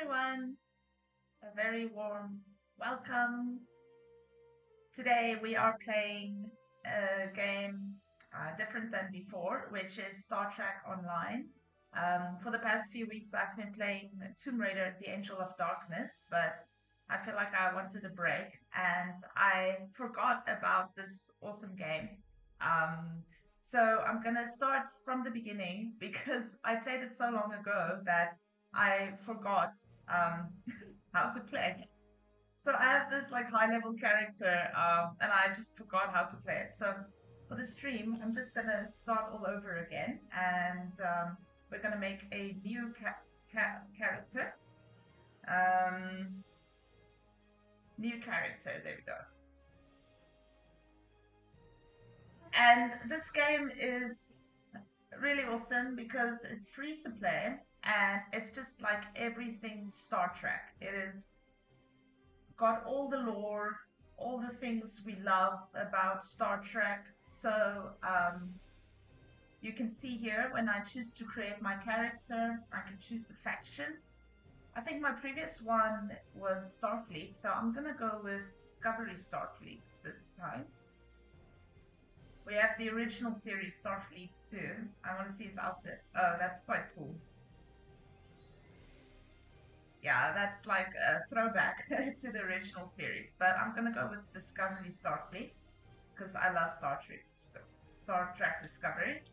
everyone. A very warm welcome. Today we are playing a game different than before, which is Star Trek Online. For the past few weeks, I've been playing Tomb Raider: The Angel of Darkness, but I feel like I wanted a break and I forgot about this awesome game. Um, so I'm gonna start from the beginning because I played it so long ago that I forgot um, how to play. So I have this like high level character, and I just forgot how to play it. So for the stream, I'm just gonna start all over again, and we're gonna make a new character. Um, New character. There we go. And this game is really awesome because it's free to play, and it's just like everything Star Trek. It is got all the lore, all the things we love about Star Trek. So you can see here when I choose to create my character, I can choose a faction. I think my previous one was Starfleet, so I'm gonna go with Discovery Starfleet this time. We have the original series Starfleet too. I want to see his outfit. Oh, that's quite cool. Yeah, that's like a throwback to the original series. But I'm gonna go with Discovery Starfleet because I love Star Trek Discovery.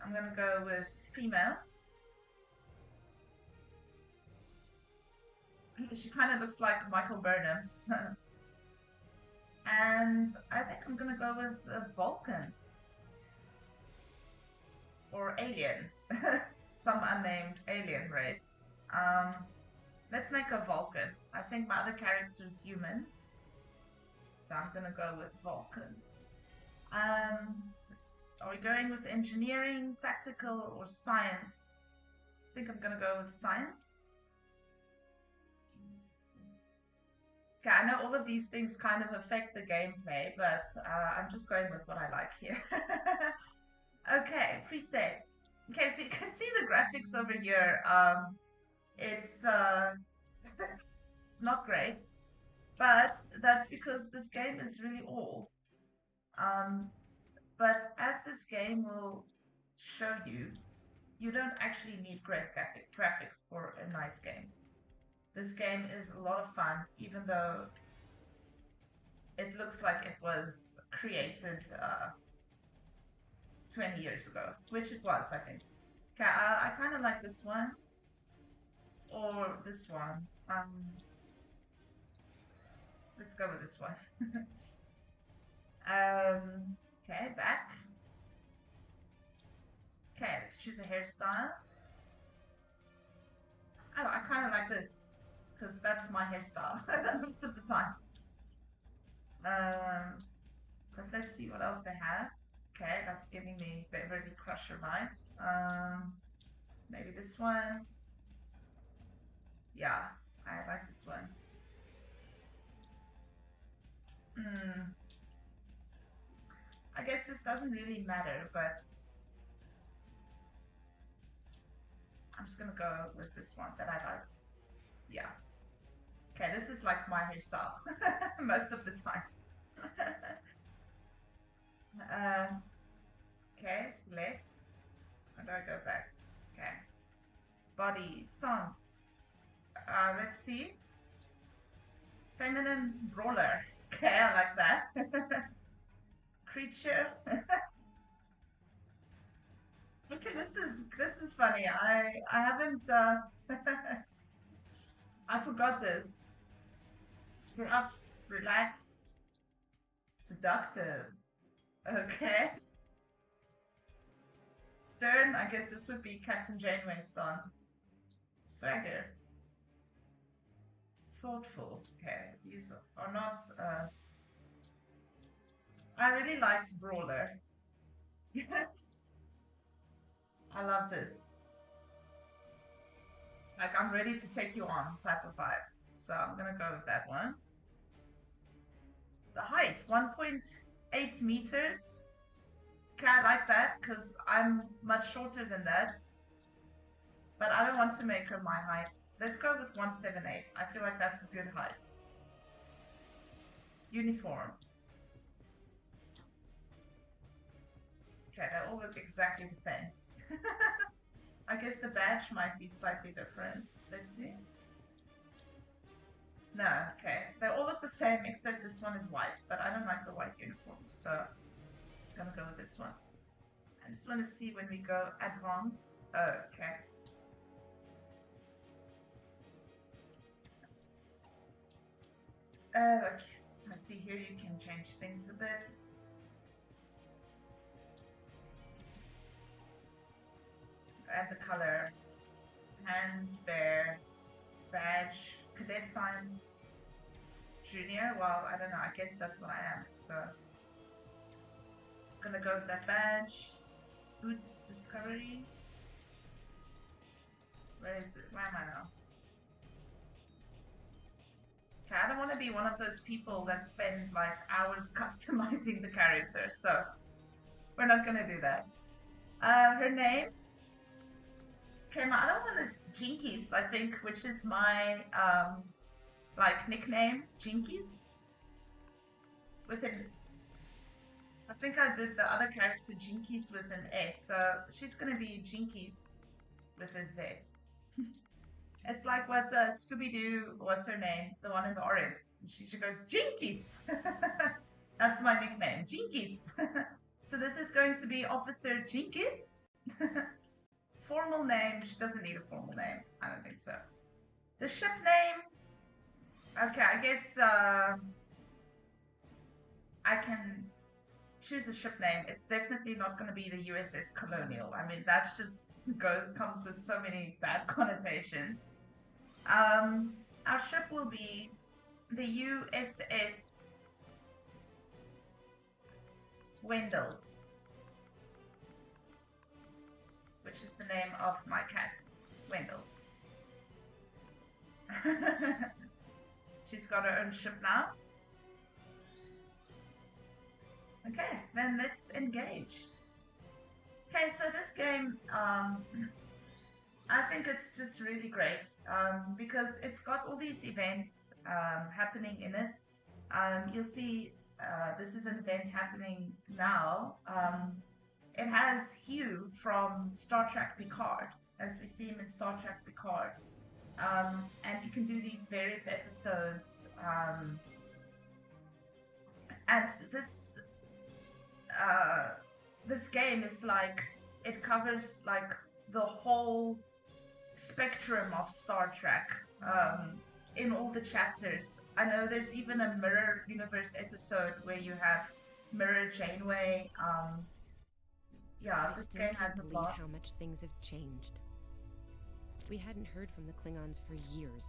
I'm gonna go with female. She kind of looks like Michael Burnham. And I think I'm gonna go with a Vulcan or alien, some unnamed alien race. Um, let's make a Vulcan. I think my other character is human, so I'm gonna go with Vulcan. Are we going with engineering, tactical, or science? I think I'm gonna go with science. Okay, I know all of these things kind of affect the gameplay, but I'm just going with what I like here. Okay, presets. Okay, so you can see the graphics over here. It's it's not great, but that's because this game is really old. Um, but as this game will show you, you don't actually need great graphics for a nice game. This game is a lot of fun, even though it looks like it was created 20 years ago, which it was, I think. Okay, I kind of like this one or this one. Let's go with this one. Okay, back. Okay, let's choose a hairstyle. I kind of like this because that's my hairstyle most of the time. But let's see what else they have. Okay, that's giving me Beverly Crusher vibes. Maybe this one. Yeah, I like this one. I guess this doesn't really matter, but I'm just gonna go with this one that I liked. Yeah. Okay, this is like my hairstyle most of the time. Okay, select. How do I go back? Okay. Body, stance. Let's see. Feminine brawler. Okay, I like that. Creature. Okay, this is funny. I haven't I forgot this. Rough, relaxed, seductive. Okay. Stern, I guess this would be Captain Janeway's stance. Swagger. Thoughtful. Okay, these are not. I really liked Brawler. I love this. Like, I'm ready to take you on type of vibe. So I'm gonna go with that one. The height, 1.8 meters. Okay, I like that because I'm much shorter than that. But I don't want to make her my height. Let's go with 178. I feel like that's a good height. Uniform. Okay, they all look exactly the same. I guess the badge might be slightly different. Let's see. No, okay. They all look the same except this one is white, but I don't like the white uniform, so I'm gonna go with this one. I just want to see when we go advanced. Oh, okay. Okay. I see here you can change things a bit. Add the color. Hands, bear, badge, cadet science, junior. Well, I don't know. I guess that's what I am. So I'm gonna go with that badge. Boots discovery. Where is it? Where am I now? Okay, I don't want to be one of those people that spend like hours customizing the character, so we're not gonna do that. Her name. Okay, my other one is Jinkies, I think, which is my like nickname, Jinkies. With an I think I did the other character Jinkies with an S, so she's gonna be Jinkies with a Z. It's like what Scooby-Doo, what's her name? The one in the orange. She goes, Jinkies! That's my nickname, Jinkies. So this is going to be Officer Jinkies. Formal name, she doesn't need a formal name. I don't think so. The ship name, okay, I guess I can choose a ship name. It's definitely not going to be the USS Colonial. I mean, that's just comes with so many bad connotations. Our ship will be the USS Wendell, which is the name of my cat, Wendell's. She's got her own ship now. Okay, then let's engage. Okay, so this game, I think it's just really great because it's got all these events happening in it. You'll see this is an event happening now. It has Hugh from Star Trek Picard, as we see him in Star Trek Picard. And you can do these various episodes. And this game is like, it covers like the whole spectrum of Star Trek in all the chapters. I know there's even a Mirror Universe episode where you have Mirror Janeway. Yeah, this game has a lot. How much things have changed. We hadn't heard from the Klingons for years.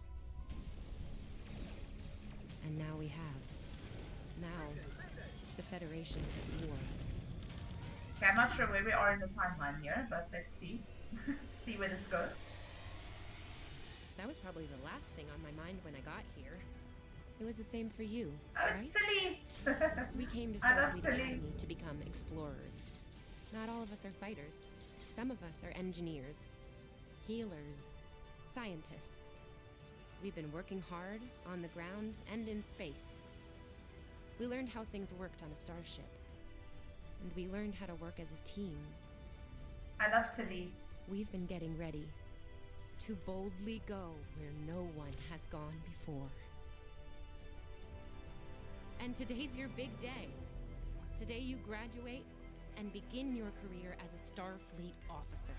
And now we have. Now, the Federation's at war. Okay, I'm not sure where we are in the timeline here, but let's see. See where this goes. That was probably the last thing on my mind when I got here. It was the same for you, Oh, right? it's Tilly! We came to I love Starfleet Tilly. Academy to become explorers. Not all of us are fighters. Some of us are engineers, healers, scientists. We've been working hard on the ground and in space. We learned how things worked on a starship. And we learned how to work as a team. I love Tilly. We've been getting ready to boldly go where no one has gone before. And today's your big day. Today you graduate and begin your career as a Starfleet officer.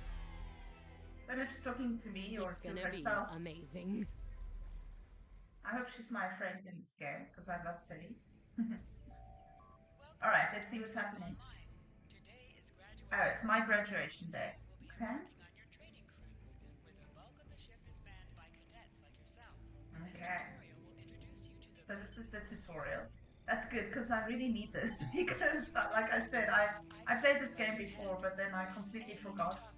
I don't know if she's talking to me or It's to gonna herself. be amazing. I hope she's my friend in this game, because I love Tilly. Alright, let's see what's happening. Oh, it's my graduation day. Okay. Okay. So this is the tutorial. That's good, because I really need this, because like I said, I played this game before, but then I completely forgot.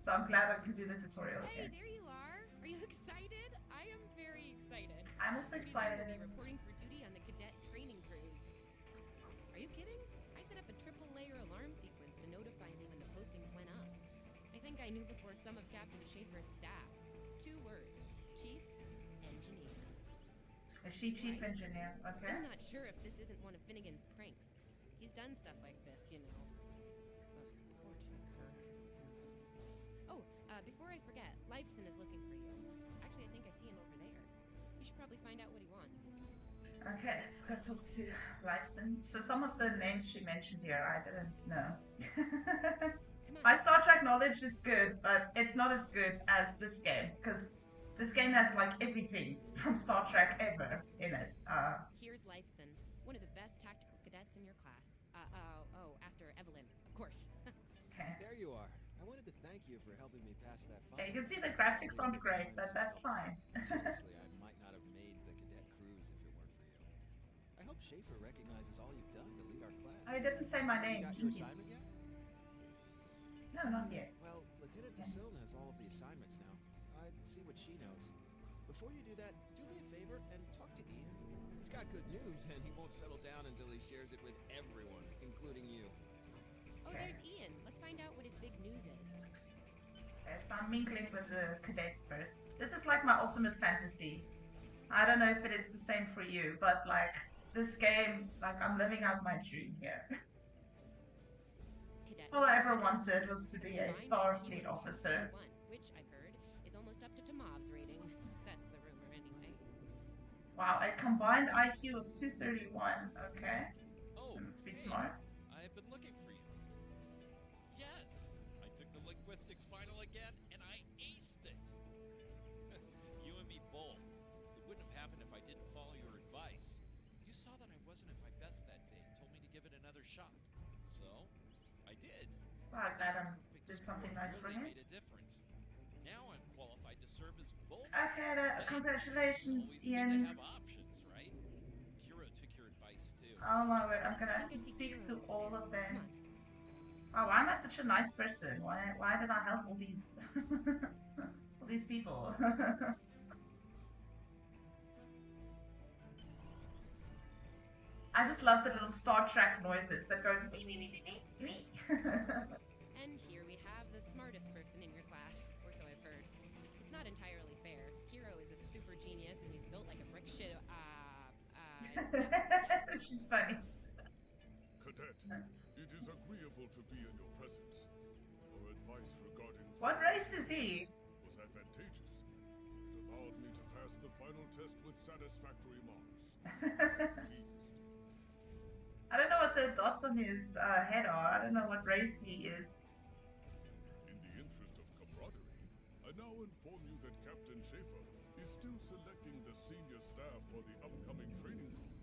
So I'm glad I can do the tutorial Hey, again. there you are. Are you excited? I am very excited. I'm also excited. To be reporting for duty on the cadet training cruise. Are you kidding? I set up a triple-layer alarm sequence to notify me when the postings went up. I think I knew before some of Captain Schaefer's staff. 2 words. Chief Engineer. Is she chief Right. engineer? Okay. Still not sure if this isn't one of Finnegan's pranks. He's done stuff like this, you know. Ugh, poor Kirk. Oh, before I forget, Lifeson is looking for you. Actually, I think I see him over there. You should probably find out what he wants. Okay, let's go talk to Lifeson. So some of the names she mentioned here, I didn't know. Come on. My Star Trek knowledge is good, but it's not as good as this game, because this game has like everything from Star Trek ever in it. Here's Lifeson, one of the best tactical cadets in your class. After Evelyn, of course. Okay. There you are. I wanted to thank you for helping me pass that Yeah, final. you can see the graphics aren't great, but that's fine. Seriously, I might not have made the cadet cruise if it weren't for you. I hope Schaefer recognizes all you've done to lead our class. I didn't say my You name. got your assignment yet? No, not yet. Well, Lieutenant DeSilne has all of the assignments now. I'd see what she knows. Before you do that, do me a favor and talk to Ian. He's got good news, and he won't settle down until he shares it with everyone, including you. Oh, there's Ian. Let's find out what his big news is. Okay, so I'm mingling with the cadets first. This is like my ultimate fantasy. I don't know if it is the same for you, but like this game, like I'm living out my dream here. Cadets. All I ever wanted was to be a Starfleet officer. Which I've heard is almost up to Tomov's rating. That's the rumor anyway. Wow, a combined IQ of 231. Okay. Oh, That must be hey, smart. I've been looking for you. Yes, I took the linguistics final again, and I aced it. You and me both. It wouldn't have happened if I didn't follow your advice. You saw that I wasn't at my best that day and told me to give it another shot. So, I did. Wow, glad I Perfect did something score nice for really him. made a difference. Now I'm qualified to serve as both. Okay, Thanks. congratulations, Always good to Ian. have options, right? Kira took your advice too. Oh my word, I'm gonna have to speak to all of them. Oh, why am I such a nice person? Why did I help all these all these people? I just love the little Star Trek noises that goes me me me me me me. And here we have the smartest person in your class, or so I've heard. It's not entirely fair. Hero is a super genius, and he's built like a brick shit. She's funny. Cadet, it is agreeable to be in your presence. Your advice regarding What race is he? was advantageous. It allowed me to pass the final test with satisfactory marks. Pleased. I don't know what the dots on his head are. I don't know what race he is. In the interest of camaraderie, I now inform you that Captain Schaefer is still selecting the senior staff for the upcoming training cruise.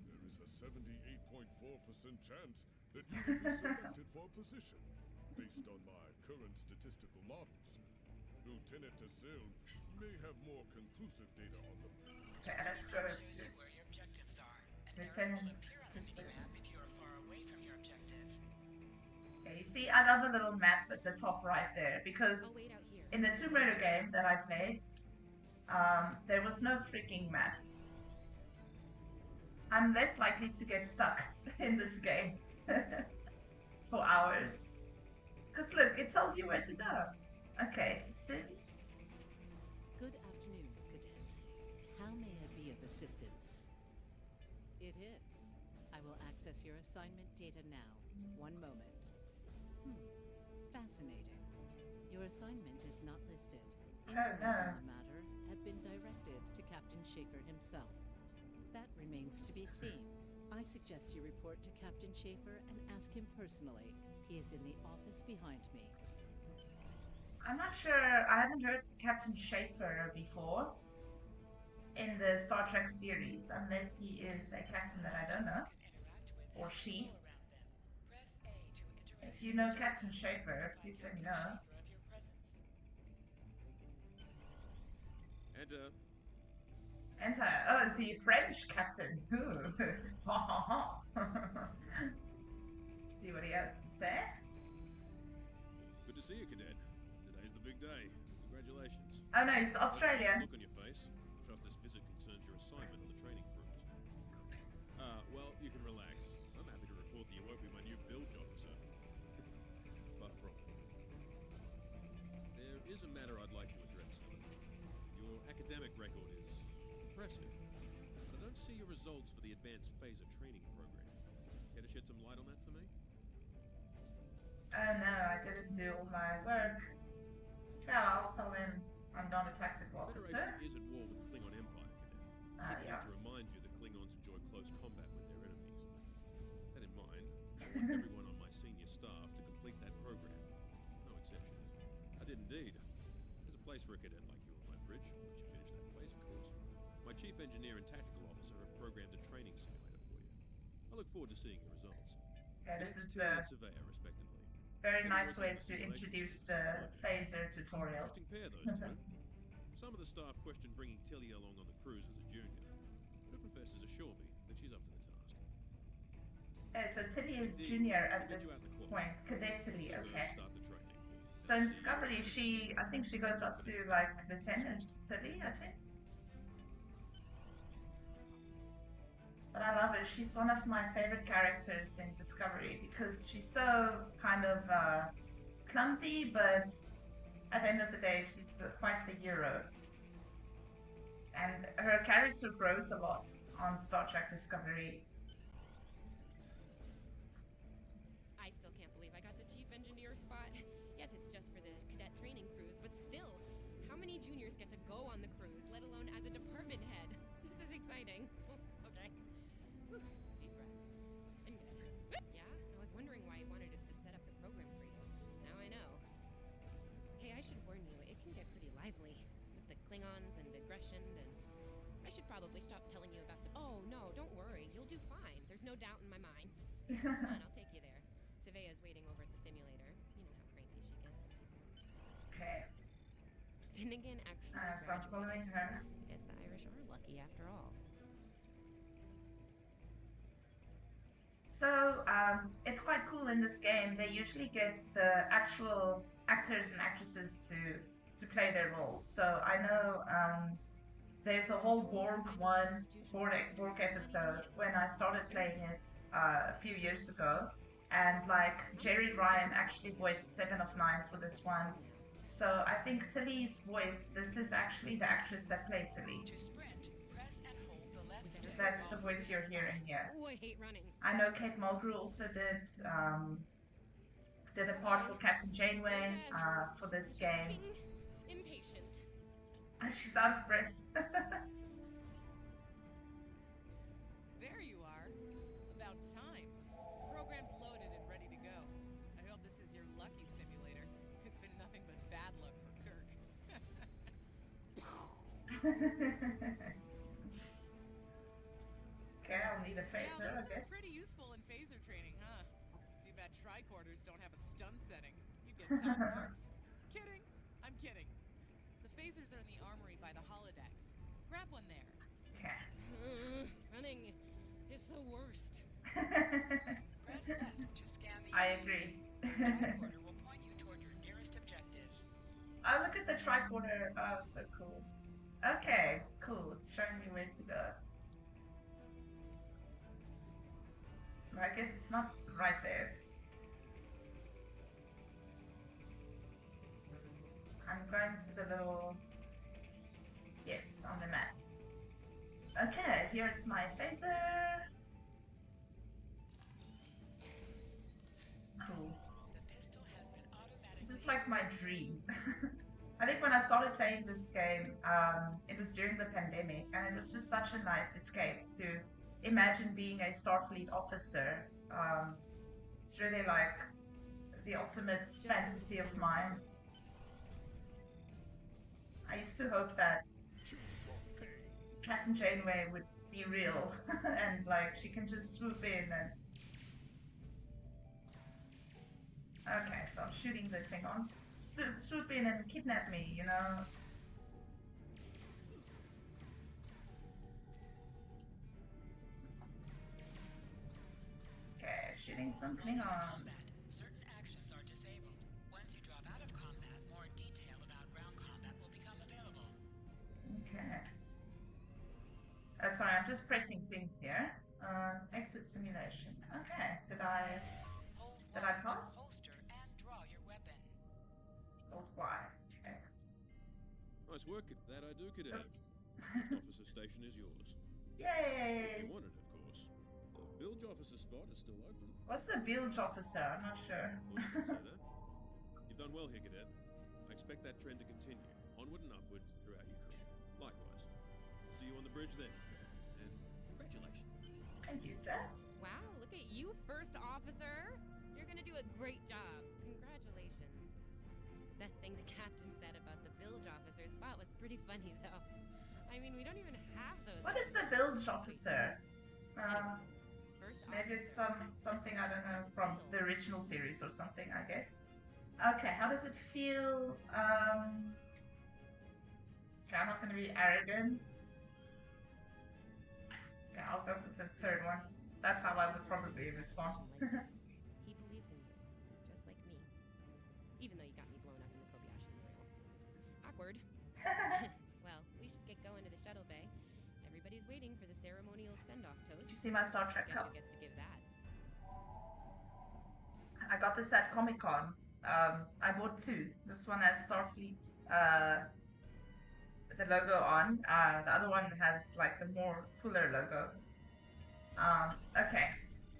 There is a 78.4% chance that you will be selected for a position, based on my current statistical models. Lieutenant DeSilne may have more conclusive data on them. Okay, let's go to Where your objectives are, and Lieutenant there will appear on the DeSilne. map if you are far away from your objective. Okay, you see, I love the little map at the top right there because I'll wait out here. in the Tomb Raider game that I played, there was no freaking map. I'm less likely to get stuck in this game for hours. Because look, it tells you where to go. Okay, it's a city. Good afternoon, Cadet. How may I be of assistance? It is. I will access your assignment data now. One moment. Fascinating. Your assignment is not listed. Inquiries on the matter have been directed to Captain Schaefer himself. That remains to be seen. I suggest you report to Captain Schaefer and ask him personally. He is in the office behind me. I'm not sure, I haven't heard Captain Schaefer before in the Star Trek series, unless he is a captain that I don't know. Or she. If you know Captain Schaefer, please let me know. Enter. Enter. Oh, is he French captain? Ooh. See what he has to say. Good to see you, Cadet. Today's the big day. Congratulations. Oh no, he's Australian. Look on your face. Trust this visit concerns your assignment on the training cruise. Well, you can relax. I'm happy to report that you won't be my new bilge officer. Far from. There is a matter I'd like to address. academic record is impressive, but I don't see your results for the advanced phaser training program. Care to shed some light on that for me? Oh no, I didn't do all my work. Yeah, I'll tell him I'm not a tactical The officer. Federation is at war with the Klingon Empire, Cadet. Should Yeah. need to remind you that Klingons enjoy close combat with their enemies. That in mind, I want everyone on my senior staff to complete that program. No exceptions. I did indeed. There's a place for a cadet like you on my bridge, once you finish that phase, of course. My chief engineer and tactical officer have programmed a training simulator for you. I look forward to seeing your results. Okay, this is Next, the surveyor, respectively. very nice way to introduce the phaser tutorial. Interesting pair, those two. Some of the staff question bringing Tilly along on the cruise as a junior. Her professors assure me that she's up to the task. Okay, so Tilly is junior at this point. Cadet Tilly, okay. Start the training. So in Discovery, I think she goes up to like Lieutenant Tilly, I think. But I love her. She's one of my favorite characters in Discovery because she's so kind of clumsy, but at the end of the day, she's quite the hero. And her character grows a lot on Star Trek Discovery. I still can't believe I got the chief engineer spot. Yes, it's just for the cadet training cruise, but still, how many juniors get to go on the cruise, let alone as a department head? This is exciting. Okay. Whew, deep breath. I'm good. Yeah, I was wondering why you wanted us to set up the program for you. Now I know. Hey, I should warn you, it can get pretty lively with the Klingons and aggression, and I should probably stop telling you about the. Oh no, don't worry, you'll do fine. There's no doubt in my mind. Come on, I'll take you there. Surveyor's waiting over at the simulator. You know how cranky she gets with people. Okay. Finnegan actually. So I'm following her. I guess the Irish are lucky after all. So it's quite cool in this game. They usually get the actual actors and actresses to play their roles. So I know there's a whole Borg episode when I started playing it a few years ago, and like Jerry Ryan actually voiced Seven of Nine for this one. So I think Tilly's voice, this is actually the actress that played Tilly. To sprint, press and hold the left stick. That's the voice you're hearing here. Oh, I hate running. I know Kate Mulgrew also did a part for Captain Janeway for this game. Impatient. She's out of breath. There you are. About time. Program's loaded and ready to go. I hope this is your lucky simulator. It's been nothing but bad luck for Kirk. Okay, I'll need a Yeah, phaser, I those are guess. pretty useful in phaser training, huh? Too bad tricorders don't have a stun setting. You get top marks. Kidding. I'm kidding. The phasers are in the armory by the holodecks. Grab one there. Okay. Running is the worst. Press left to scan the I area. agree. The tricorder will point you toward your nearest objective. Oh, look at the tricorder. Oh, so cool. Okay, cool. It's showing me where to go. Well, I guess it's not right there. It's... I'm going to the little... Yes, on the map. Okay, here's my phaser. Cool. The pistol has been automatically. This is like my dream. I think when I started playing this game, it was during the pandemic, and it was just such a nice escape to imagine being a Starfleet officer. It's really like the ultimate fantasy of mine. I used to hope that Captain Janeway would be real and like she can just swoop in and... Okay, so I'm shooting the Klingons. Swoop in and kidnap me, you know? Okay, shooting some Klingons. Combat. Certain actions are disabled. Once you drop out of combat, more detail about ground combat will become available. Okay. Sorry, I'm just pressing things here. Exit simulation. Okay, did I Hold Did I Y to pass? holster and draw your weapon. hold Y? Okay. I Nice work. That I do, Cadet. Oops. First officer station is yours. If Yay! you want it, of course. The bilge officer spot is still open. What's the bilge officer? I'm not sure. Thought you didn't say that. You've done well here, Cadet. I expect that trend to continue, onward and upward throughout your career. Likewise. I'll see you on the bridge then. And congratulations. Thank you, sir. Wow, look at you, first officer. You're gonna do a great job. Congratulations. That thing the captain said about the bilge officer spot was pretty funny, though. I mean, we don't even have those. What is the bilge officer? First Maybe it's officer. something, I don't know, from the original series or something, I guess. Okay, how does it feel? Okay, I'm not going to be arrogant. Okay, I'll go with the third one. That's how I would probably respond. He believes in you, just like me. Even though you got me blown up in the Kobayashi Maru. Awkward. Well, we should get going to the shuttle bay. Everybody's waiting for the ceremonial send-off toast. Did you see my Star Trek Guess cup? who gets to give that? I got this at Comic-Con. I bought two. This one has Starfleet, the logo on. The other one has like the more fuller logo. Okay.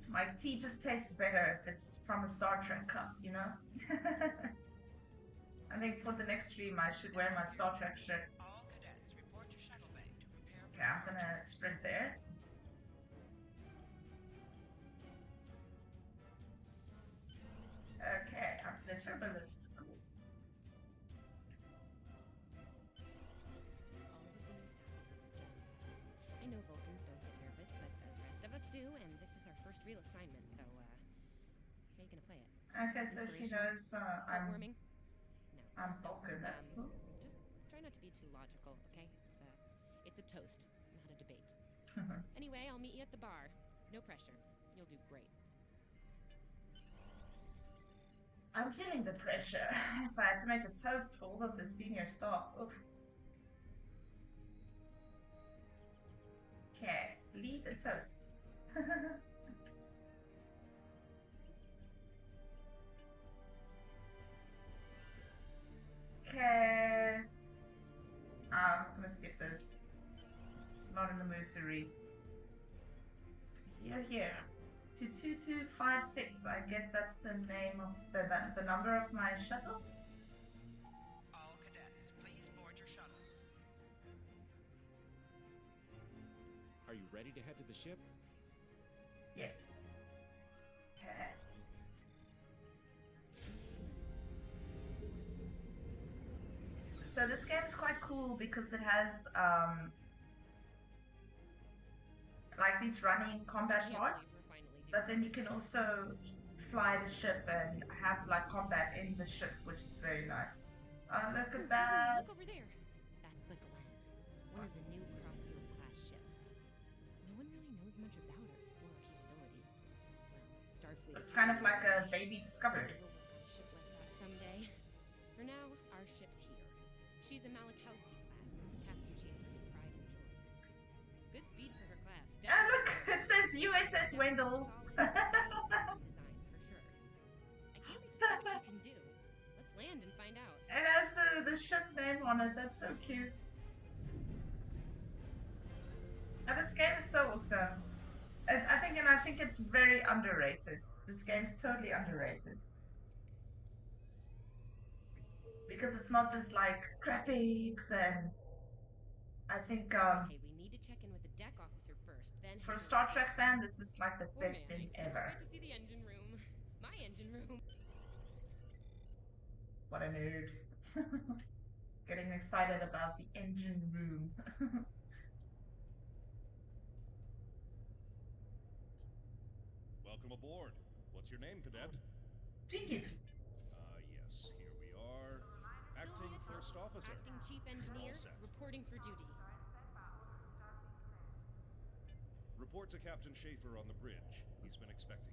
My tea just tastes better if it's from a Star Trek cup, you know? I think for the next stream I should wear my Star Trek shirt. All cadets report to shuttle bay to prepare. Okay, I'm gonna sprint there. Okay, the turbo lift is cool. All the senior staff is just I know Vulcans don't get nervous, but the rest of us do, and this is our first real assignment, so, how are you gonna play it? Okay, so she knows I'm Heartwarming? No. Vulcan, that's cool. Just try not to be too logical, okay? It's a toast, not a debate. Anyway, I'll meet you at the bar. No pressure. You'll do great. I'm feeling the pressure. If I had to make a toast for all of the senior staff. Oof. Okay, lead the toast. Okay. I'm gonna skip this. Not in the mood to read. Here. 22256. I guess that's the name of the number of my shuttle. All cadets, please board your shuttles. Are you ready to head to the ship? Yes. Okay. So this game is quite cool because it has like these running combat parts, but then you can also fly the ship and have like combat in the ship, which is very nice. Look at that! Look over there. That's the Glen, one of the new Crossfield class ships. No one really knows much about her or her capabilities. Well, Starfleet. It's kind of like a baby Discovery. We'll work on a ship like that someday. For now, our ship's here. She's a Malachowski class, Captain Schaefer's pride and joy. Good speed for her class. Ah, look! It says USS Wendell's. Design for sure. I can't wait to see what she can do. Let's land and find out. It has the ship name on it. That's so cute. And this game is so awesome. I think it's very underrated. This game's totally underrated. Because it's not this like graphics and I think Okay, we need to check in with the deck officer first, then for a head Star over to Trek the fan, this is like the Oh, best man, thing I can't ever. wait to see the engine room. My engine room. What a nerd. Getting excited about the engine room. Welcome aboard. What's your name, Cadet? Jinkies. Yes, here we are. Acting Sylvia First Tuck, Officer. Acting Chief Engineer, All set. reporting for duty. Report to Captain Schaefer on the bridge. He's been expecting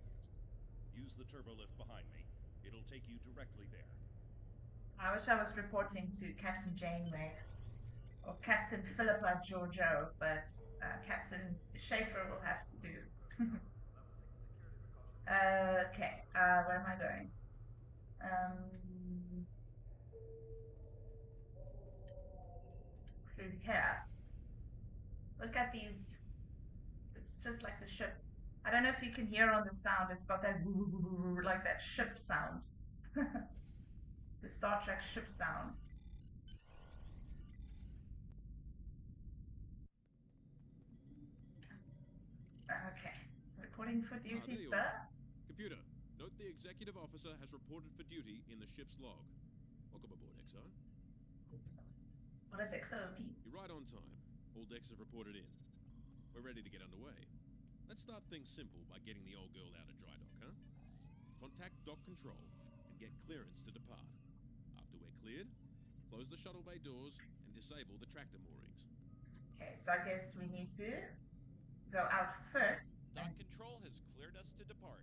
you. Use the turbolift behind me. It'll take you directly there. I wish I was reporting to Captain Janeway or Captain Philippa Giorgio, but Captain Schaefer will have to do. Okay, where am I going? here. Look at these. It's just like the ship. I don't know if you can hear on the sound. It's got that like that ship sound. The Star Trek ship sound. Okay. Reporting for duty, there you sir. are. Computer, note the executive officer has reported for duty in the ship's log. Welcome aboard, XO. What does XO mean? You're right on time. All decks have reported in. We're ready to get underway. Let's start things simple by getting the old girl out of dry dock, huh? Contact dock control and get clearance to depart. After we're cleared, close the shuttle bay doors and disable the tractor moorings. Okay, so I guess we need to go out first. Dock control has cleared us to depart.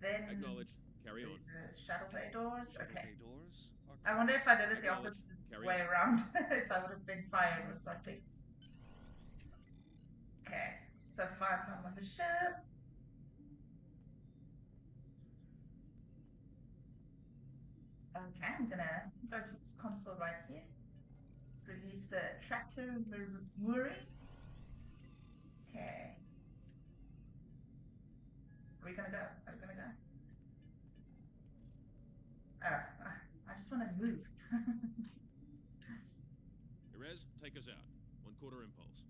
Then Acknowledged. Carry on. the shuttle bay doors. Shuttle Okay. bay doors are I wonder if I did it the Acknowledged. opposite Carry way on. around. If I would have been fired or something. Okay, so far I'm on the ship. Okay, I'm gonna go to this console right here. Release the tractor moorings. Okay. Are we gonna go? Are we gonna go? Oh, I just want to move. Erez, take us out. 1/4 impulse.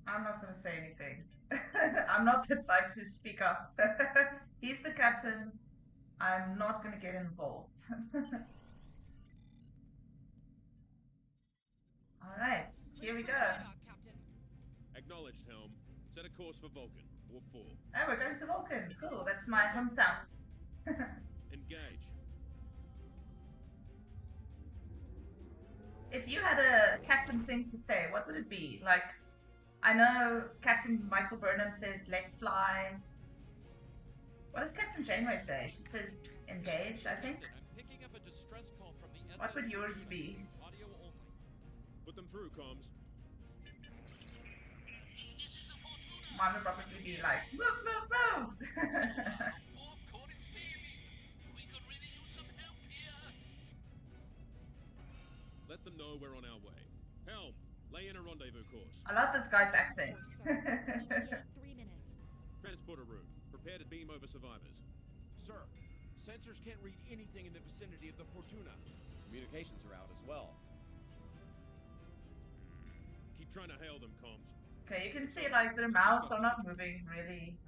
I'm not gonna say anything. I'm not the type to speak up. He's the captain. I'm not gonna get involved. Alright, here we go. Acknowledged, Helm. Set a course for Vulcan. Warp 4. Oh, we're going to Vulcan. Cool, that's my hometown. Engage. If you had a captain thing to say, what would it be? Like, I know Captain Michael Burnham says, let's fly. What does Captain Janeway say? She says, engage, I think. I'm picking up a distress call from the What would SS yours be? Audio only. Put them through, comms. Mine would probably be like, move, move, move! Let them know we're on our way. Helm, lay in a rendezvous course. I love this guy's accent. Course, sir. ETA 3 minutes. Transporter room. Prepare to beam over survivors. Sir, sensors can't read anything in the vicinity of the Fortuna. Communications are out as well. Keep trying to hail them, comms. Okay, you can see like their mouths are not moving really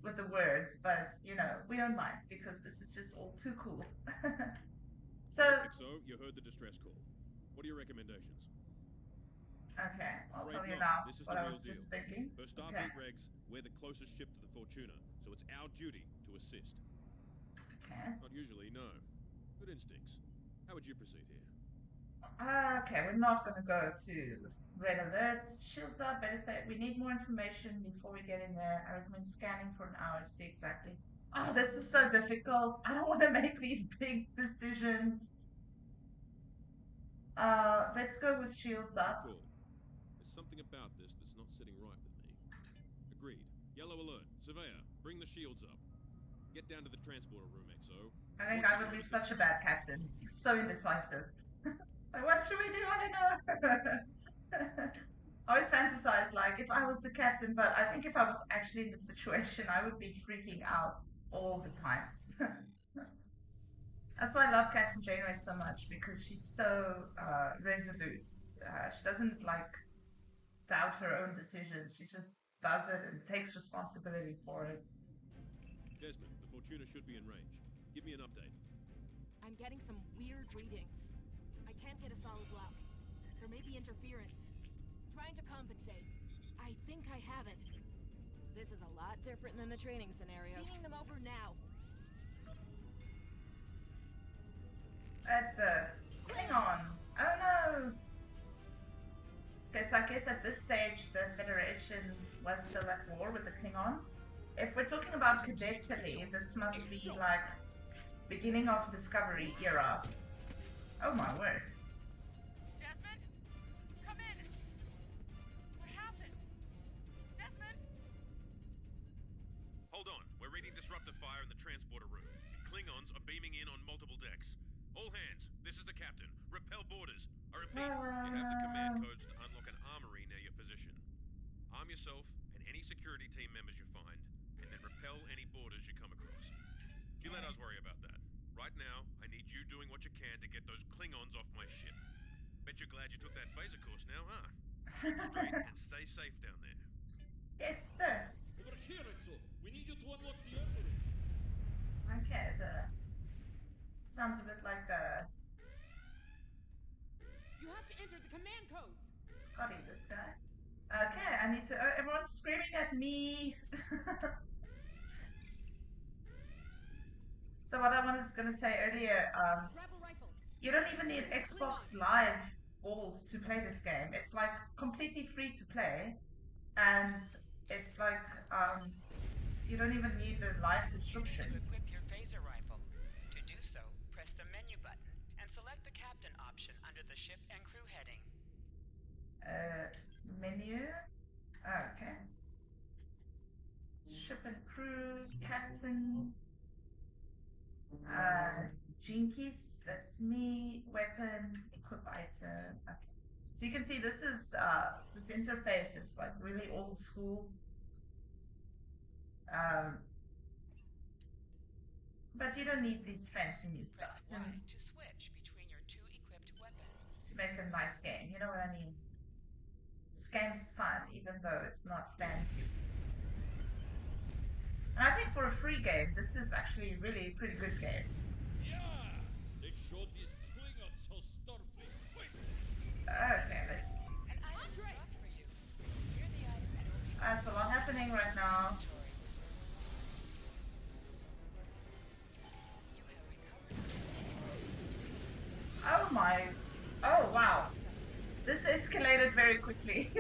with the words, but you know, we don't mind because this is just all too cool. So You heard the distress call. What are your recommendations? okay, I'll Afraid tell you not. now This is what the I real was just deal. thinking. Per Starfleet regs, we're the closest ship to the Fortuna, so it's our duty to assist. Okay. Not usually, no. Good instincts. How would you proceed here? Okay, we're not gonna go to red alert. Shields up, better say we need more information before we get in there. I recommend scanning for an hour to see exactly. Oh, this is so difficult. I don't want to make these big decisions. Let's go with shields up. Cool. There's something about this that's not sitting right with me. Agreed. Yellow alert. Surveyor, bring the shields up. Get down to the transporter room, XO. I think I would be such a bad captain. So indecisive. Like, what should we do? I don't know. I always fantasize like if I was the captain, but I think if I was actually in the situation, I would be freaking out all the time. That's why I love Captain Janeway so much, because she's so resolute. She doesn't like doubt her own decisions. She just does it and takes responsibility for it. Desmond, the Fortuna should be in range. Give me an update. I'm getting some weird readings. I can't get a solid lock. There may be interference. Trying to compensate. I think I have it. This is a lot different than the training scenarios. Beaming them over now. That's a Klingon. Oh no! Okay, so I guess at this stage the Federation was still at war with the Klingons. If we're talking about cadetily, this must be like beginning of Discovery era. Oh my word. Desmond? Come in! What happened? Desmond? Hold on. We're reading disruptor fire in the transporter room. Klingons are beaming in on multiple decks. All hands, this is the captain. Repel borders. I repeat, you have the command codes to unlock an armory near your position. Arm yourself and any security team members you find, and then repel any borders you come across. You let us worry about that. Right now, I need you doing what you can to get those Klingons off my ship. Bet you're glad you took that phaser course now, huh? Shoot straight and stay safe down there. Yes, sir. Over here, Exo. We need you to unlock the armory. Okay, so sounds a bit like You have to enter the command codes. Scotty, this guy. Okay, I need to. Everyone's screaming at me. So what I was gonna say earlier, Rebel rifle. you don't even need Xbox Live Gold to play this game. It's like completely free to play, and it's like you don't even need a live subscription. To equip your phaser rifle. To do so, press the menu button and select the captain option under the ship and crew heading. Menu. Okay. Ship and crew, captain. Jinkies, that's me. Weapon, equip item. Okay. So you can see this is this interface is like really old school. But you don't need these fancy new stuff Press Y to switch between your two equipped weapons. to make a nice game. You know what I mean? This game's fun, even though it's not fancy. And I think for a free game, this is actually a really pretty good game. Yeah! They showed these Klingons how Starfleet fights. Okay, let's. An item is dropped for you. Hear the item and it will be There's a lot happening right now. You have recovered. Oh my. Oh wow. This escalated very quickly.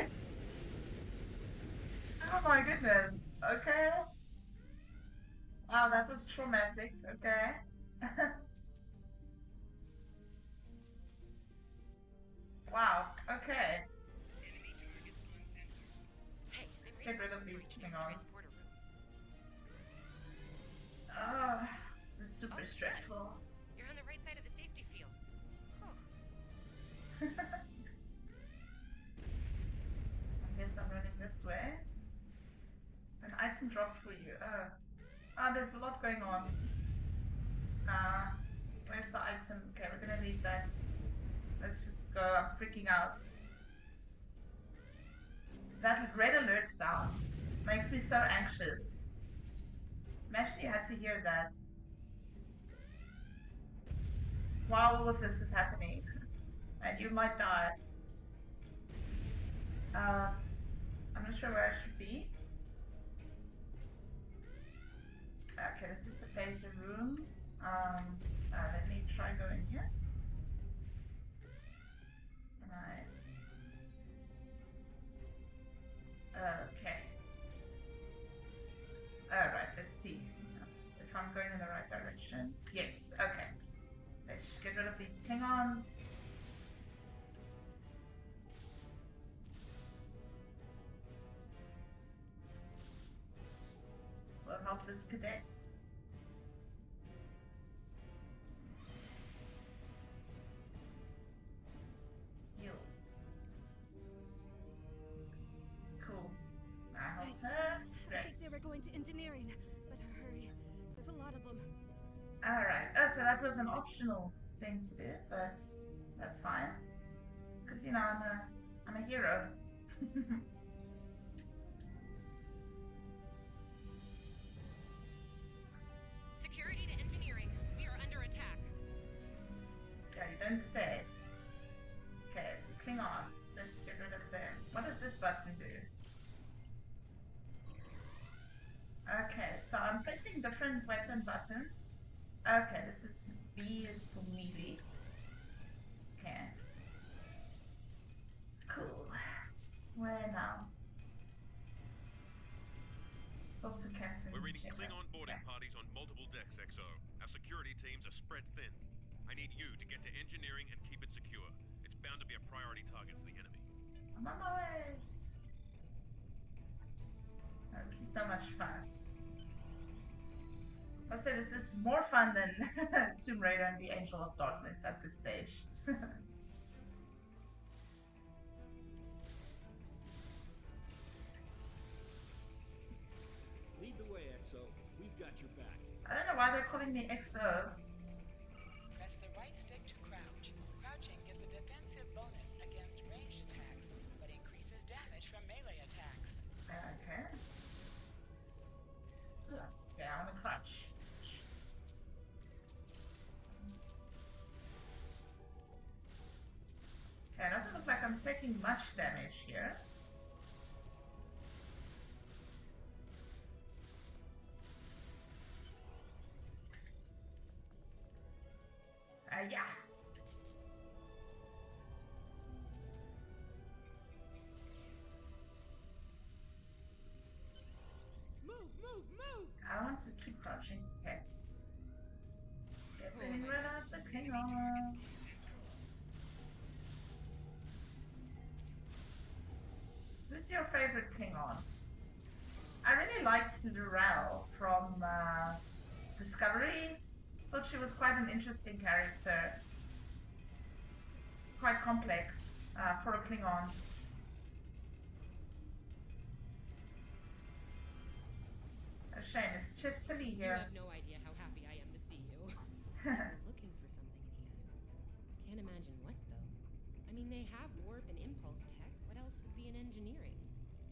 Oh my goodness. Okay. Wow, that was traumatic. Okay. Wow. Okay. Hey, Let's get rid of these Klingons. transporter room. Oh, this is super stressful. You're on the right side of the safety field. I guess I'm running this way. An item drop for you. There's a lot going on. Where's the item? Okay, we're gonna leave that. Let's just go. I'm freaking out. That red alert sound makes me so anxious. Imagine you had to hear that while all of this is happening, and you might die. I'm not sure where I should be. Okay, this is the phaser room. Let me try going here. Can I? Okay. Alright, let's see if I'm going in the right direction. Yes, okay. Let's get rid of these Klingons. We'll help this cadet. Heal. Cool. I helped her. I Great. think they were going to engineering. Better hurry. There's a lot of them. Alright. Oh, so that was an optional thing to do, but that's fine. Because, you know, I'm a hero. Security to engineering. We are under attack. Okay, you don't say. Okay, so Klingons. Let's get rid of them. What does this button do? Okay, so I'm pressing different weapon buttons. Okay, this is B is for melee. Okay. Cool. Where now? Talk to Captain We're reading Shepard. Klingon boarding Okay. parties on multiple decks, XO. Our security teams are spread thin. I need you to get to engineering and keep it secure. It's bound to be a priority target for the enemy. I'm on my way. Oh, this is so much fun. I say this is more fun than Tomb Raider and the Angel of Darkness at this stage. Lead the way, XO. We've got your back. I don't know why they're calling me XO. Press the right stick to crouch. Crouching gives a defensive bonus against ranged attacks, but increases damage from melee attacks. Okay. Okay, I want to crouch. Okay, it doesn't look like I'm taking much damage here. Yeah. Move! I want to keep crouching. Okay. Getting rid of the Klingons. Who's your favorite Klingon? I really liked Lorel from Discovery. Thought she was quite an interesting character. Quite complex for a Klingon. A shame, it's Chilly You here. have no idea how happy I am to see you. We're looking for something in here. Can't imagine what, though. I mean, they have warp and impulse tech. What else would be in engineering?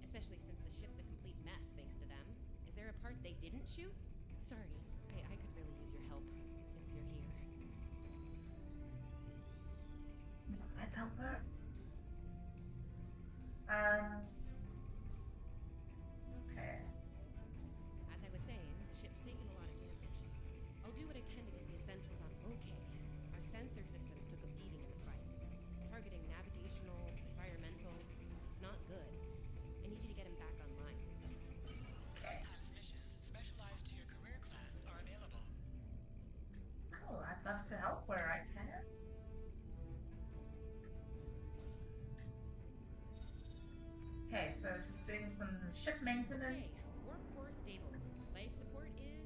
Especially since the ship's a complete mess, thanks to them. Is there a part they didn't shoot? Sorry, I could really use your help, since you're here. Let's help her. Okay. As I was saying, the ship's taken a lot of damage. I'll do what I can to get the essentials on okay. Our sensor systems took a beating in the fight. Targeting navigational, environmental, it's not good. I need you to get him back online. Sometimes missions specialized to your career class are available. Cool, I'd love to help where I can. Okay, so just doing some ship maintenance. Okay, warp core stable. Life support is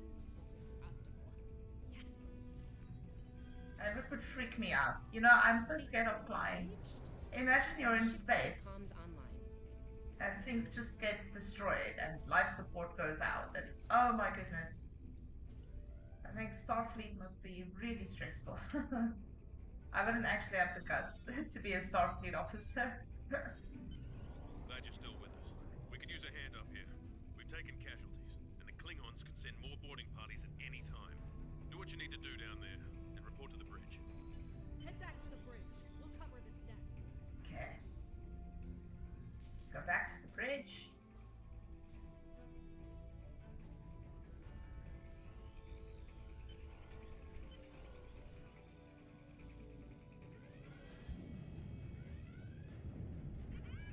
optimal. Yes. It would freak me out. You know, I'm so scared of flying. Imagine you're in space Comms online. and things just get destroyed and life support goes out and oh my goodness. I think Starfleet must be really stressful. I wouldn't actually have the guts to be a Starfleet officer. Glad you're still with us. We could use a hand up here. We've taken casualties, and the Klingons can send more boarding parties at any time. Do what you need to do down there, and report to the bridge. Head back to the bridge. We'll cover this deck. Okay. Let's go back to the bridge.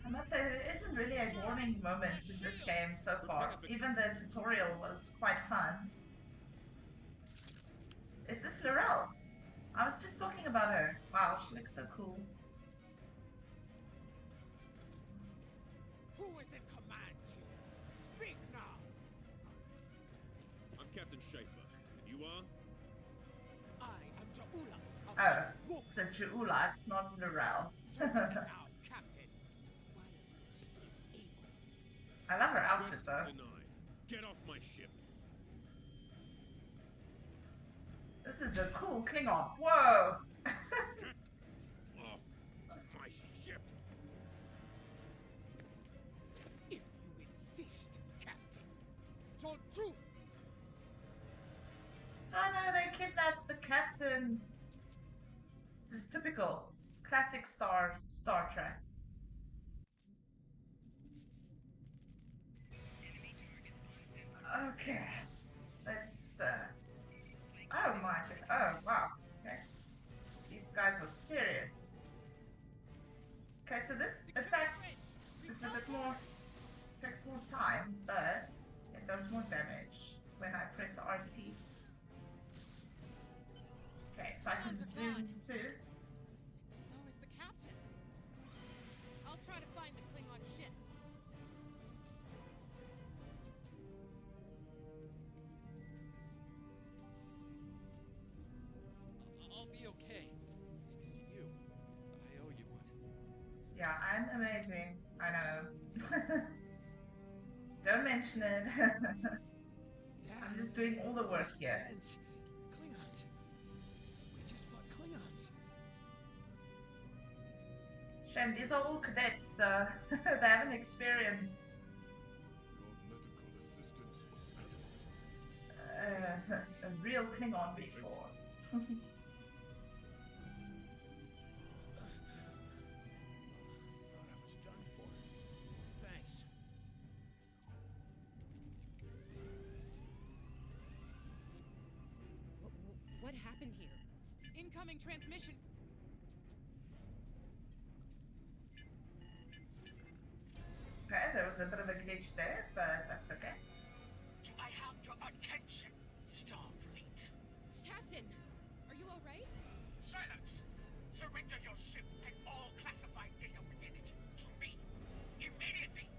I must say, there isn't really a boring moment in this game so far. Even the tutorial was quite fun. Is this Lorel? I was just talking about her. Wow, she looks so cool. Who is in command here? Speak now! I'm Captain Schaefer, and you are? I am Jaula. Oh, it's Jaula, it's not Lorel. Now, Captain. While you're still able. I love her outfit though. Denied. Get off my ship. This is a cool Klingon. Whoa! Get off my ship. If you insist, Captain. So true. Oh no, they kidnapped the captain. This is typical. Classic Star Trek. Okay. Let's oh my god. Oh wow. Okay. These guys are serious. Okay, so this attack is a bit more takes more time, but it does more damage when I press RT. Okay, so I can zoom too. So is the captain. I'll try to find the Klingon ship. I'll be okay. Thanks to you. I owe you one. Yeah, I'm amazing. I know. Don't mention it. I'm just doing all the work here. Intense. Klingons. We just fought Klingons. Shame, these are all cadets, so they haven't experienced Your medical assistance was adequate. a real Klingon before. Thought I was done for. Thanks. What happened here? Incoming transmission. Okay, there was a bit of a glitch there, but that's okay. I have your attention, Starfleet. Captain, are you all right? Silence! Surrender your ship and all classified data within it to me. Immediately!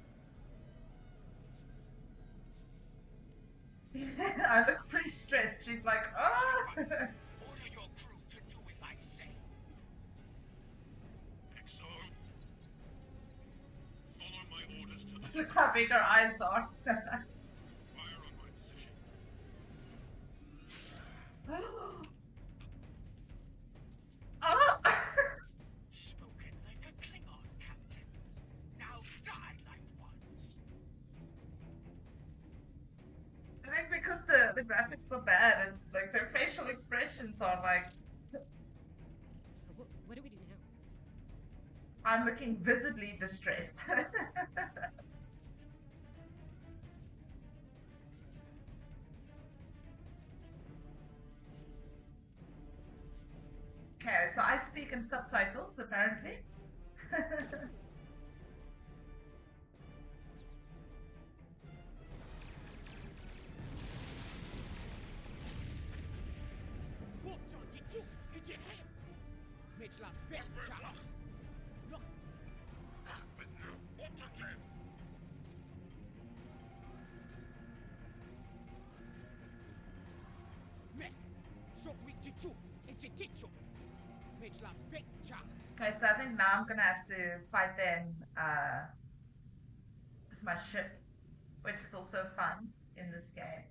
I look pretty stressed. She's like, oh! Order your crew to do as I say. Exxon, follow my orders to the Look how big her eyes are. fire on my position. Oh! Spoken like a Klingon, Captain. Now die like one. I think because the graphics are bad, it's like their facial expressions are like, What do we do now? I'm looking visibly distressed. Okay, so I speak in subtitles apparently. Okay, so I think now I'm gonna have to fight them with my ship, which is also fun in this game.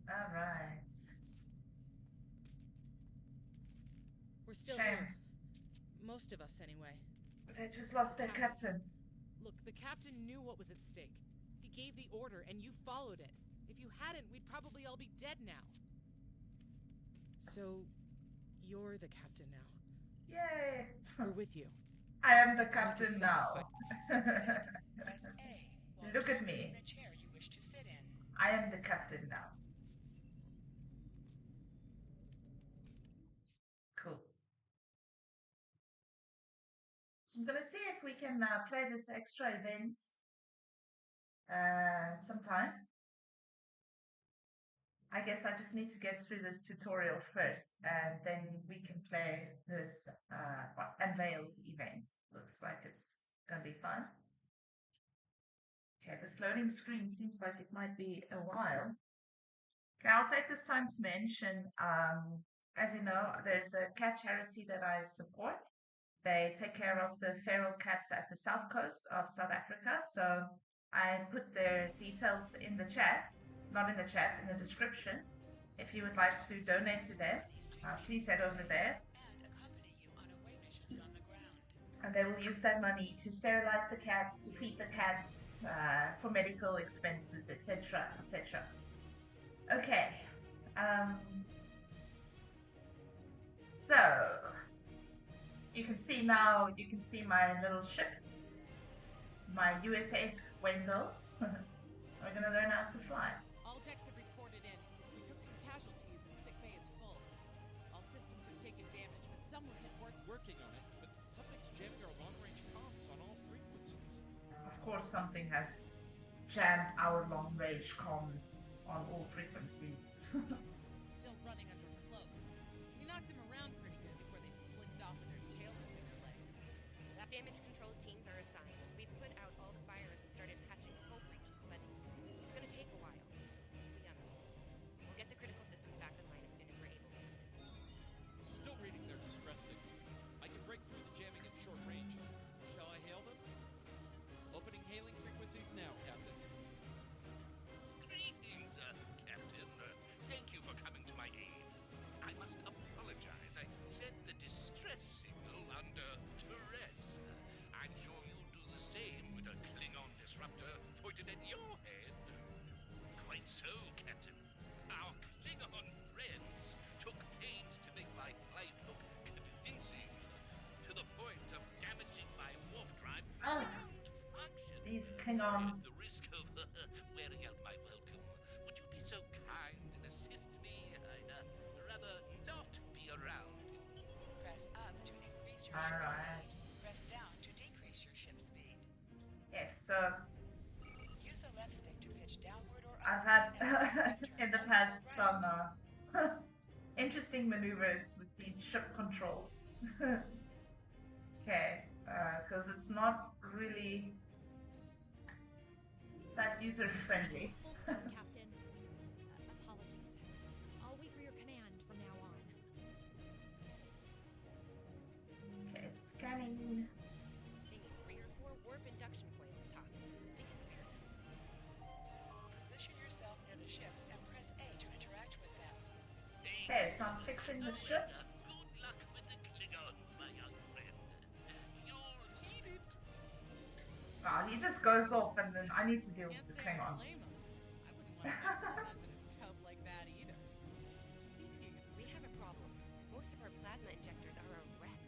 Alright. We're still Shame. here. Most of us, anyway. They just lost their captain. Look, the captain knew what was at stake. He gave the order, and you followed it. If you hadn't, we'd probably all be dead now. So, you're the captain now. Yay! We're with you. I am the Let's make a captain now. Press A while Look at choosing me. the chair you wish to sit in. I am the captain now. Cool. So I'm gonna see if we can play this extra event sometime. I guess I just need to get through this tutorial first, and then we can play this unveiled event. Looks like it's gonna be fun. Okay, this loading screen seems like it might be a while. Okay, I'll take this time to mention, as you know, there's a cat charity that I support. They take care of the feral cats at the south coast of South Africa. So I put their details in the chat, not in the chat, in the description. If you would like to donate to them, please head over there. And accompany you on away missions on the ground. And they will use that money to sterilize the cats, to feed the cats, for medical expenses, etc., etc. Okay. So you can see now, you can see my little ship, my USS Wendels. We're gonna learn how to fly. All decks have reported in. We took some casualties and sick bay is full. All systems have taken damage, but some were hit Working on it, but something's jamming our long-range comms on all frequencies. Of course, something has jammed our long-range comms on all frequencies. still running under cloak. We knocked him around pretty good before they slicked off with their tail between their legs. Damage control teams are assigned. We've put out all the fires and started patching hull breaches, but it's gonna take a while. We'll get the critical systems back these At Klingons. the risk of wearing out my welcome, would you be so kind and assist me? I'd rather not be around. Press up to increase your All ship right. speed. Press down to decrease your ship speed. Yes, so Use the left stick to pitch downward or I've upward. had in the past Right. some interesting maneuvers with these ship controls. Okay, because it's not really that user friendly. Full stop, Captain. Apologies. I'll wait for your command from now on. Okay, scanning. They need 3 or 4 warp induction coils tops. They can spare them. Position yourself near the ships and press A to interact with them. Okay, so I'm fixing the ship. Good luck with the Klingons, my young friend. You'll need it. Ah, he just goes off and then I need to deal with Can't the say I Klingons. blame him. I wouldn't want to get Klingons in a tub like that either. Speaking of We have a problem. Most of our plasma injectors are a wreck.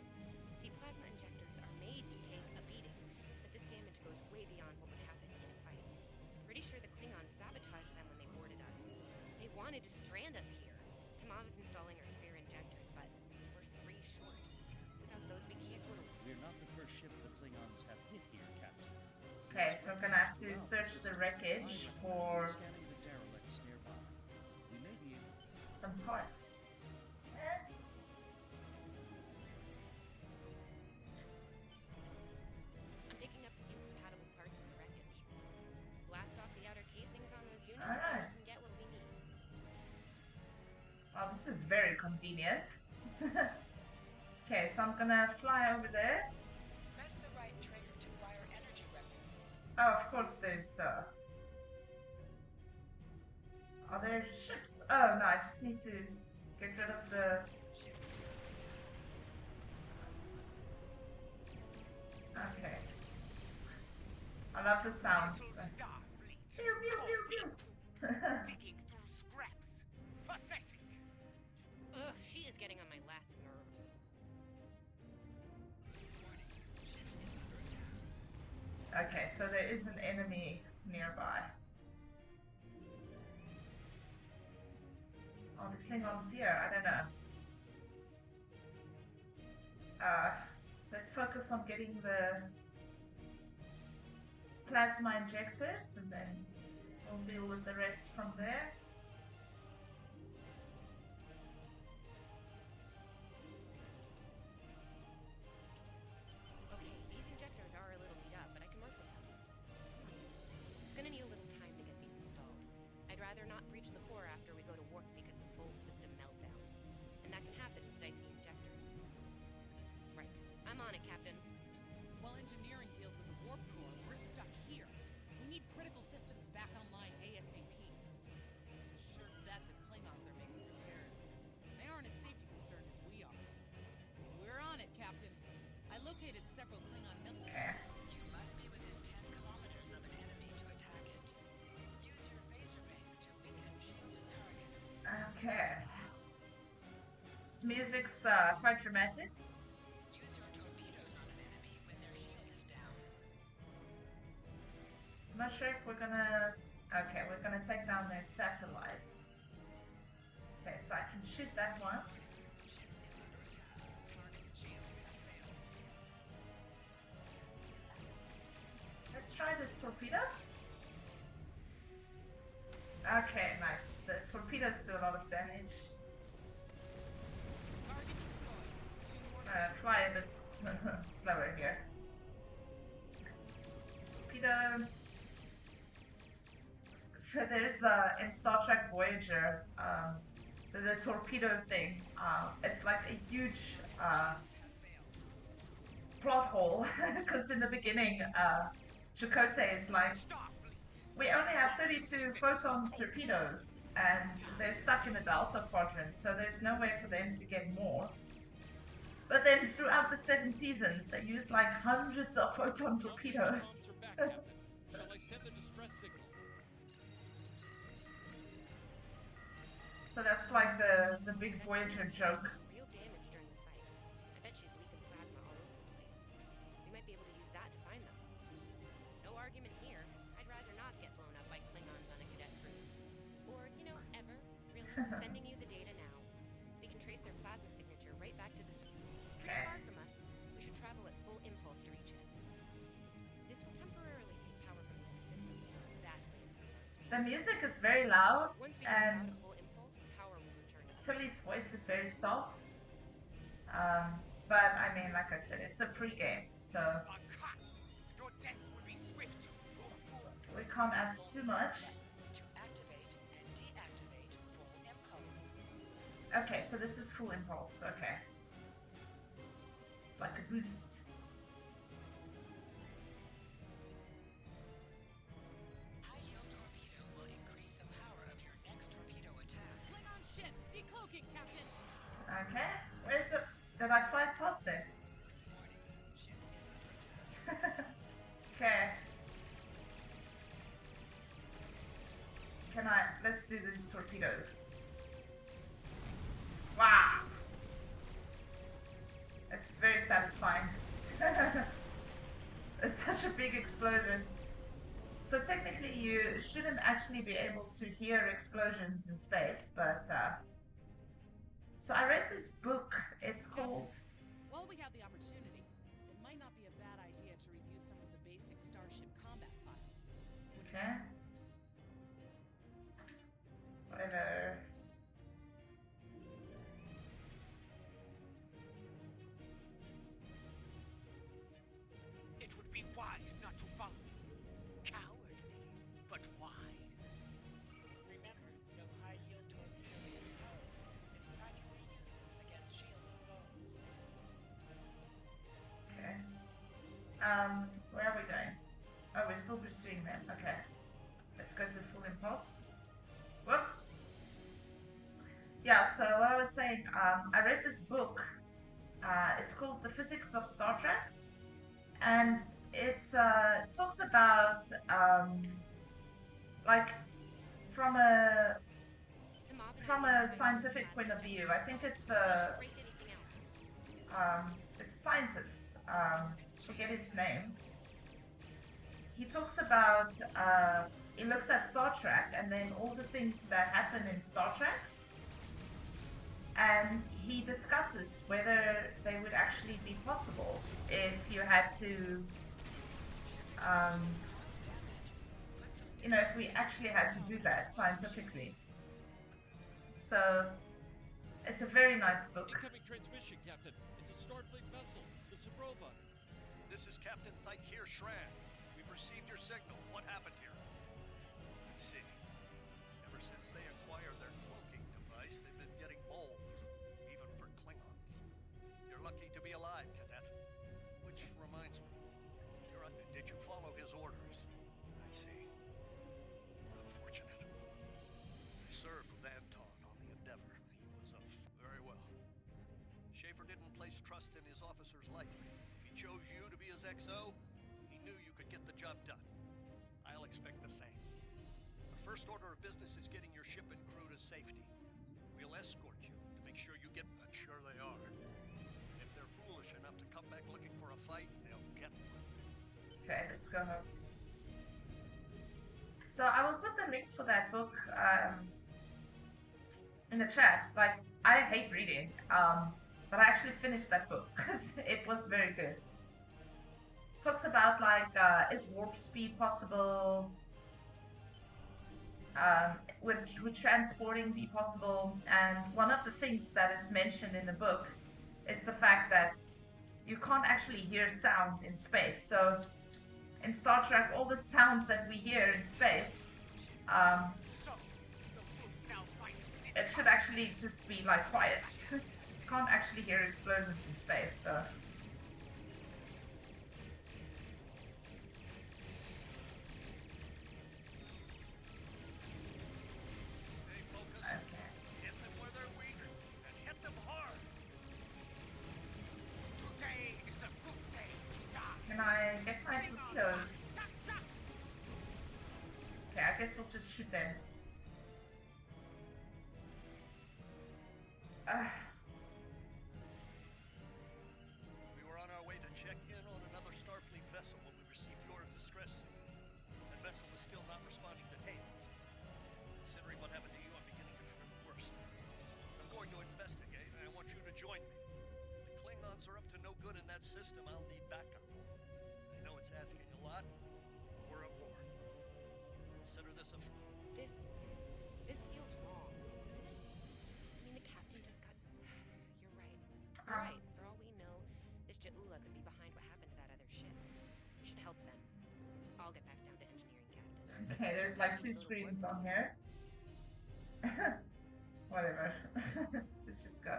See, plasma injectors are made to take a beating, but this damage goes way beyond what would happen in a fight. Pretty sure the Klingons sabotaged them when they boarded us. They wanted to strand us here. Tamav is installing our spare injectors, but we're 3 short. Without those, we can't go to... We're not the first ship the Klingons have hit here, Captain. Okay, so I'm gonna have to search the wreckage for Scanning the derelicts nearby. We may be able to... some parts. I'm picking up a few compatible parts in the wreckage. Blast off the outer casings on those units Alright. and we can get what we need. Well, this is very convenient. Okay, so I'm gonna fly over there. Press the right trigger to fire energy weapons. Oh, of course there's are there ships? Oh no, I just need to get rid of the okay. I love the sounds. Starfleet. Pew pew pew pew. Digging through scraps. Pathetic. Ugh, she is getting on my last nerve. Okay, so there is an enemy nearby. Oh, the Klingons here. I don't know. Let's focus on getting the plasma injectors and then we'll deal with the rest from there. Okay, these injectors are a little beat up, but I can work with them. It's gonna need a little time to get these installed. I'd rather not breach the core after we go to warp because of full system meltdown. And that can happen with dicey injectors. Right. I'm on it, Captain. While engineering deals with the warp core, we're stuck here. We need critical systems back online ASAP. It's a sure bet the Klingons are making repairs. They aren't as safety concerned as we are. We're on it, Captain. I located several Klingon military. Okay. You must be within 10 kilometers of an enemy to attack it. Use your phaser bangs to weaken shielded targets. Okay. This music's quite dramatic. Use your torpedoes on an enemy when their shield is down. I'm not sure if we're gonna... Okay, we're gonna take down their satellites. Okay, so I can shoot that one. Ship is under attack. Target shield has failed. Let's try this torpedo. Okay, nice. The torpedoes do a lot of damage. Target destroyed. 2 more. Fly a bit slower here. Torpedo. So there's in Star Trek Voyager, the torpedo thing. It's like a huge plot hole because in the beginning, Chakotay is like, we only have 32 photon torpedoes and they're stuck in the Delta Quadrant, so there's no way for them to get more. But then throughout the 7 seasons, they use like hundreds of photon torpedoes. Klingons are back, Captain. Shall I send the distress signal? So that's like the big Voyager joke. Real damage during the fight. I bet she's leaking plasma all over the place. We might be able to use that to find them. No argument Sending you the data now. We can trace their plasma signature right back to the Okay. Not far from us. We should travel at full impulse to reach it. This will temporarily take power from the other systems, vastly improve our speed. The music is very loud, Once we and get out of full impulse, power will return to us. Tilly's voice is very soft. But I mean, like I said, it's a free game, so Your death will be swift. we can't ask too much. To activate and deactivate full impulse. Okay, so this is full impulse. Okay. It's like a boost. High yield torpedo will increase the power of your next torpedo attack. Klingon ships, decloaking, Captain. Okay. Where's the... Did I fly past it? Okay. Can I... Let's do these torpedoes. Wow! It's very satisfying. It's such a big explosion. So technically you shouldn't actually be able to hear explosions in space, but so I read this book. It's called... While we have the opportunity, it might not be a bad idea to review some of the basic Starship combat files. Okay. Whatever. It would be wise not to follow me. Cowardly, but wise. Remember, no high yield torpedo hits home. It's practically useless against shielded foes. Okay. Where are we going? Oh, we're still pursuing them. Okay. Let's go to full impulse. Whoop! Yeah, so what I was saying, I read this book. It's called The Physics of Star Trek. And it talks about, like, from a scientific point of view. I think it's a scientist. Forget his name. He talks about, he looks at Star Trek and then all the things that happen in Star Trek, and he discusses whether they would actually be possible if you had to, you know, if we actually had to do that scientifically. So, it's a very nice book. Incoming transmission, Captain. It's a Starfleet vessel, the Sabrova. This is Captain Thykir Shran. We've received your signal. What happened here? I see. Ever since they acquired their cloaking device, they've been getting bold, even for Klingons. You're lucky to be alive, Cadet. Which reminds me, did you follow his orders? I see. Unfortunate. I served with Anton on the Endeavor. He was very well. Schaefer didn't place trust in his officers lightly. If he chose you to be his XO, he knew you could get the job done. I'll expect the same. The first order of business is getting your ship and crew to safety. We'll escort you to make sure you get... I'm sure they are. If they're foolish enough to come back looking for a fight, they'll get one. Okay, let's go home. So I will put the link for that book in the chat. Like, I hate reading, but I actually finished that book because it was very good. Talks about like, is warp speed possible? Would transporting be possible? And one of the things that is mentioned in the book is the fact that you can't actually hear sound in space. So in Star Trek, all the sounds that we hear in space, it should actually just be like quiet. You can't actually hear explosions in space, so. Okay. Hit them where they're weak, and hit them hard. Today is a good day to die. Can I get my torpedoes? Okay, I guess we'll just shoot them. We were on our way to check in on another Starfleet vessel when we received your distress signal. That vessel is still not responding to hails. Considering what happened to you, I'm beginning to fear the worst. Klingons are up to no good in that system, I'll need backup. I know it's asking a lot, but we're at war. Consider this a... This feels wrong, doesn't it? I mean, the captain just got... You're right. You're right. For all we know, this Ja'ula could be behind what happened to that other ship. We should help them. I'll get back down to engineering, Captain. Okay, there's like 2 screens on here. Whatever. Let's just go.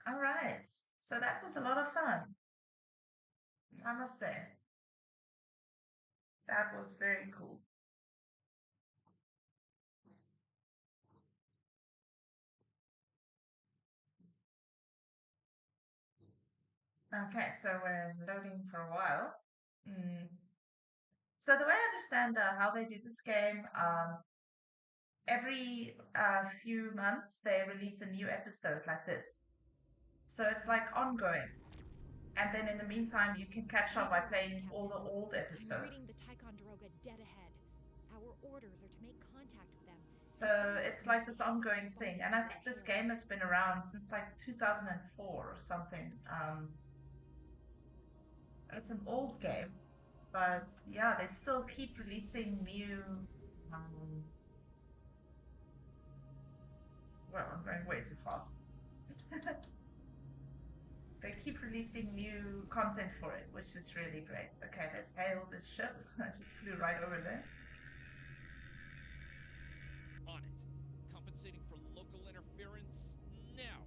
Alright, so that was a lot of fun. I must say. That was very cool. Okay, so we're loading for a while. So the way I understand how they do this game, every few months they release a new episode like this. So it's like ongoing. And then in the meantime, you can catch up by playing all the old episodes. I'm reading the Ticonderoga dead ahead. Our orders are to make contact with them. So it's like this ongoing thing. And I think this game has been around since like 2004 or something. It's an old game. But yeah, they still keep releasing new... well, I'm going way too fast. They keep releasing new content for it, which is really great. Okay, let's hail this ship. I just flew right over there. On it. Compensating for local interference now.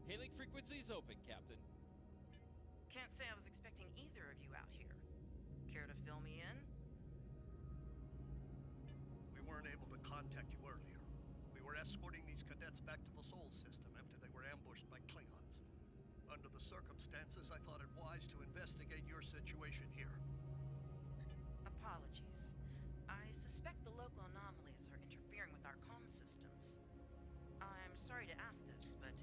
Hailing frequencies open, Captain. Can't say I was expecting either of you out here. Care to fill me in? We weren't able to contact you earlier. We were escorting these cadets back to the Sol system after they were ambushed by Klingons. Under the circumstances, I thought it wise to investigate your situation here. Apologies. I suspect the local anomalies are interfering with our comm systems. I'm sorry to ask this, but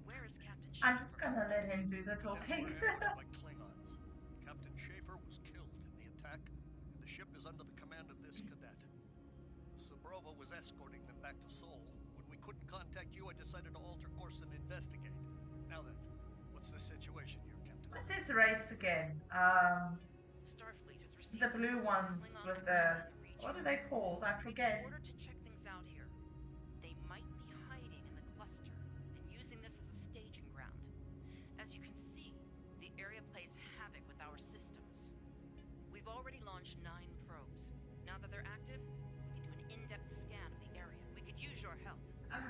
where is Captain Schaefer? I'm just gonna let him do the talking. By Klingons. Captain Schaefer was killed in the attack, and the ship is under the command of this cadet. Sabrova was escorting them back to Sol. When we couldn't contact you, I decided to alter course and investigate. Now then, what's the situation here, Captain? What's his race again? Starfleet has received The blue ones with the... what are they called? I forget. In order to check things out here, they might be hiding in the cluster and using this as a staging ground. As you can see, the area plays havoc with our systems. We've already launched 9 probes. Now that they're active, we can do an in-depth scan of the area. We could use your help.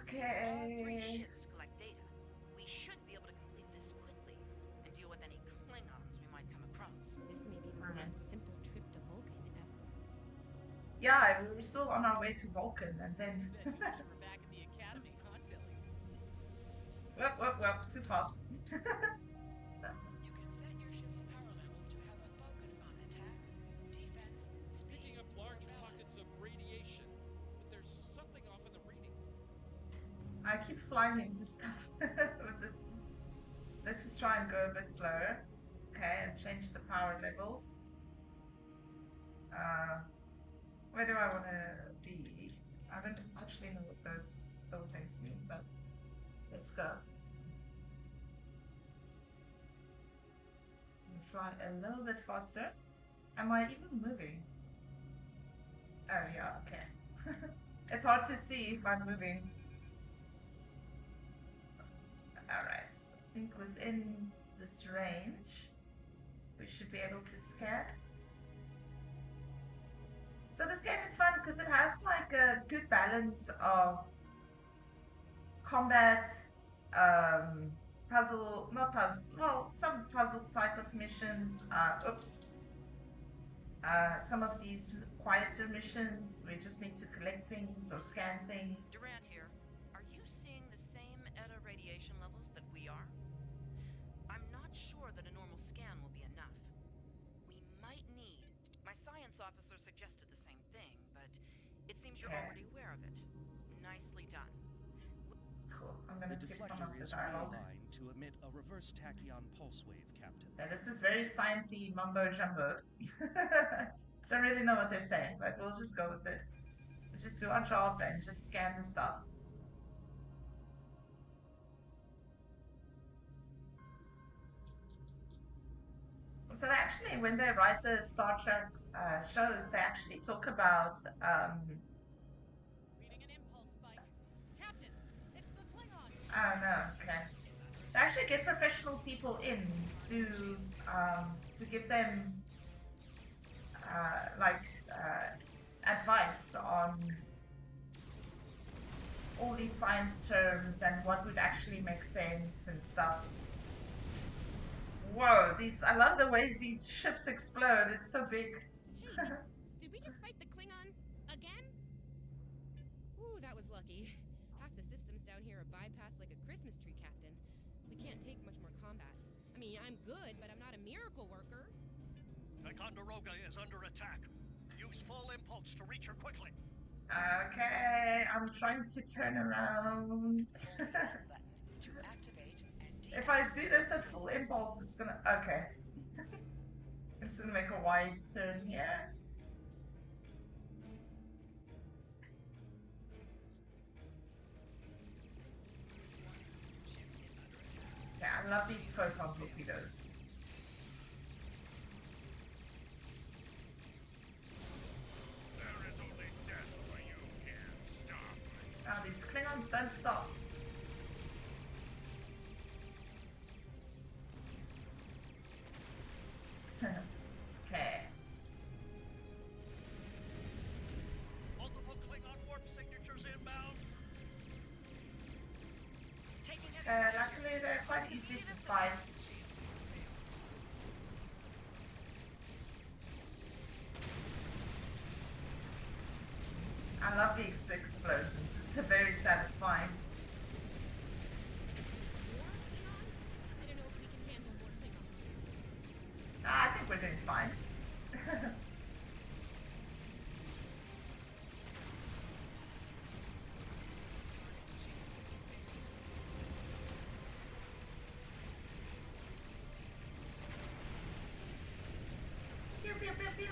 Okay. All 3 ships collect data. We should be able to complete this quickly and deal with any Klingons we might come across. This may be the most simple trip to Vulcan ever. Yeah, we were still on our way to Vulcan, and then... We're back at the academy, huh, Tilly? Whoop, too fast. You can set your ship's power levels to have a focus on attack, defense, Picking up large pockets of radiation, but there's something off in the readings. I keep flying into stuff with this. Let's just try and go a bit slower. Okay, and change the power levels. Where do I want to be? I don't actually know what those little things mean, but let's go. Fly a little bit faster. Am I even moving? Oh yeah, okay. It's hard to see if I'm moving. Alright, so I think within this range, we should be able to scan. So this game is fun because it has like a good balance of combat, puzzle, not puzzle, well, some puzzle type of missions, some of these quieter missions, we just need to collect things or scan things. Durant here. Are you seeing the same ETA radiation levels that we are? I'm not sure that a normal scan will be enough. We might need... My science officer suggested the same thing, but it seems you're already aware of it. Nicely done. Cool. I'm gonna skip some of the is dialogue. realigned to emit a reverse tachyon pulse wave, Captain. Yeah, this is very sciencey mumbo jumbo. Don't really know what they're saying, but we'll just go with it. just do our job and just scan the stuff. So they actually, when they write the Star Trek shows, they actually talk about Reading an impulse spike. Captain, it's the Klingons. I don't know, okay. They actually get professional people in to give them advice on all these science terms and what would actually make sense and stuff. Whoa, I love the way these ships explode. It's so big. Hey, did we just fight the Klingons again? Ooh, that was lucky. Half the systems down here are bypassed like a Christmas tree, Captain. We can't take much more combat. I mean, I'm good, but I'm not a miracle worker. Ticonderoga is under attack. Use full impulse to reach her quickly. Okay, I'm trying to turn around. If I do this at full impulse, it's gonna... Okay. I'm just gonna make a wide turn here. Yeah, I love these photon torpedoes. There is only death for you can't stop. Oh, these Klingons don't stop. Okay. Multiple Klingon warp signatures inbound. Luckily they're quite easy to fight. I love these explosions, it's very satisfying. I don't know if we can handle more Klingons. I think we're doing fine. Pew pew pew pew!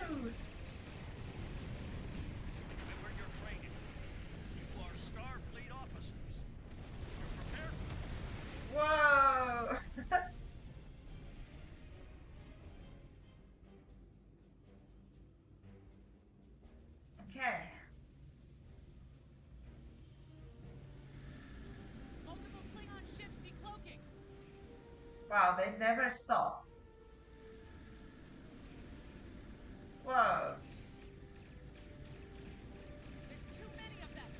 Remember your training. You are Starfleet officers. You're prepared? Whoa! Okay. Multiple Klingon ships decloaking. Wow, they never stop. Whoa. There's too many of them.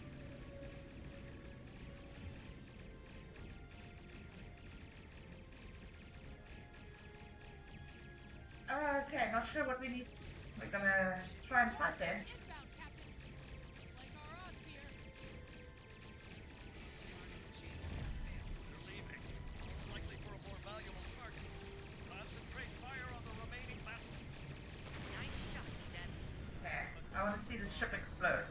Okay, not sure what we need. We're gonna try and fight them. Inbound, Captain. Like our odds here. They're leaving. Most likely for a more valuable target. Concentrate fire on the remaining vessels. Nice shot, Cadets. Okay, I want to see the ship explode.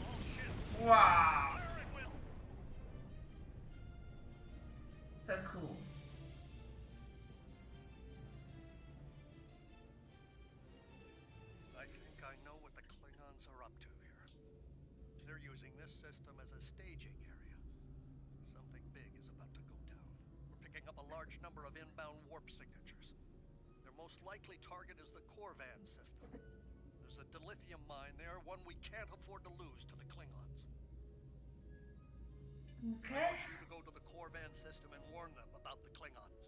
All ships. Wow, Fire at will. so cool. I think I know what the Klingons are up to here. They're using this system as a staging area. Something big is about to go down. We're picking up a large number of inbound warp signatures. Their most likely target is the Corvan system. There's a dilithium mine there, one we can't afford to lose to the Klingons. Okay. I want you to go to the Corvan system and warn them about the Klingons.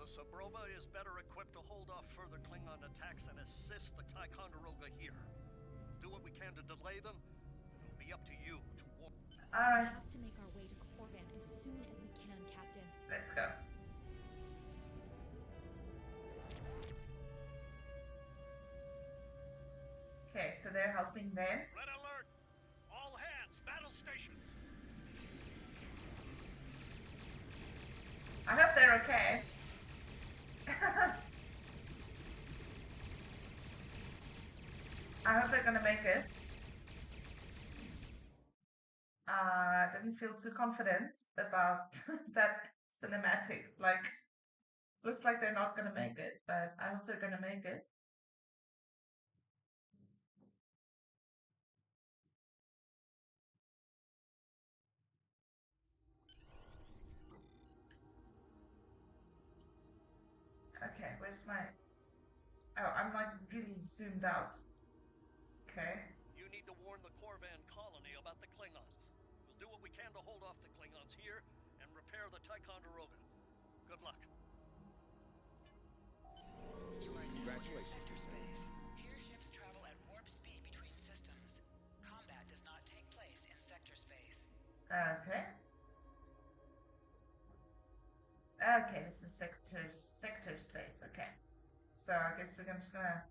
The Sabrova is better equipped to hold off further Klingon attacks and assist the Ticonderoga here. Do what we can to delay them. It'll be up to you to warn. Alright, We have to make our way to Corvan as soon as we can, Captain. let's go. Okay, so they're helping them. Red alert! All hands, battle stations! I hope they're okay. I hope they're gonna make it. Didn't feel too confident about that cinematic. Like, looks like they're not gonna make it, but I hope they're gonna make it. Okay, where's my... Oh, I'm like really zoomed out. Okay. You need to warn the Korvan colony about the Klingons. We'll do what we can to hold off the Klingons here and repair the Ticonderoga. Good luck. You are now in Congratulations, sector Lieutenant. space. Here ships travel at warp speed between systems. Combat does not take place in sector space. Okay. Okay, this is sector space. Okay. So I guess we're just gonna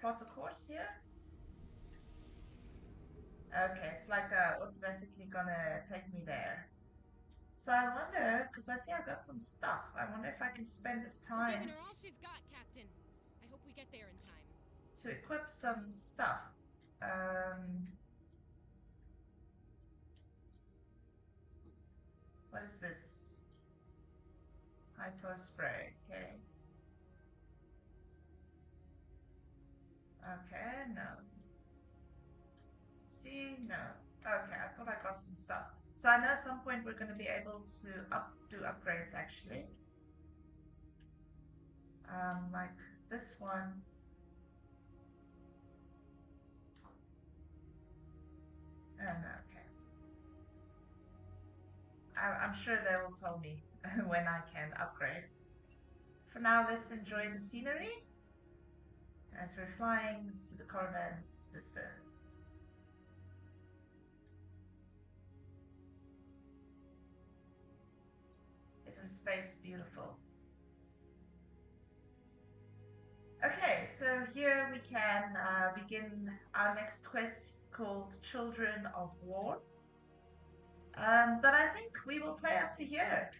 plot a course here. Okay, it's like automatically gonna take me there. So I wonder, because I see I got some stuff. I wonder if I can spend this We're time giving her all she's got, Captain. I hope we get there in time. to equip some stuff. What is this? Hypo spray. Okay. Okay, no. See, no. Okay, I thought I got some stuff. So I know at some point we're going to be able to do upgrades actually. Like this one. Oh no, okay. I'm sure they will tell me when I can upgrade. For now, let's enjoy the scenery as we're flying to the Korvan system. Isn't space beautiful? Okay, so here we can begin our next quest called Children of War. But I think we will play up to here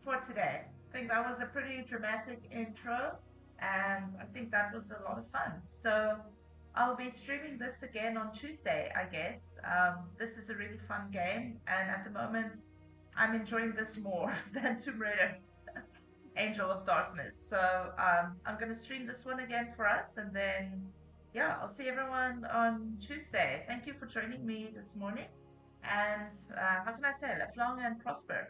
for today. I think that was a pretty dramatic intro, and I think that was a lot of fun. So I'll be streaming this again on Tuesday, I guess. This is a really fun game, and at the moment, I'm enjoying this more than Tomb Raider. Angel of Darkness. So I'm going to stream this one again for us, and then yeah, I'll see everyone on Tuesday. Thank you for joining me this morning, and how can I say, live long and prosper.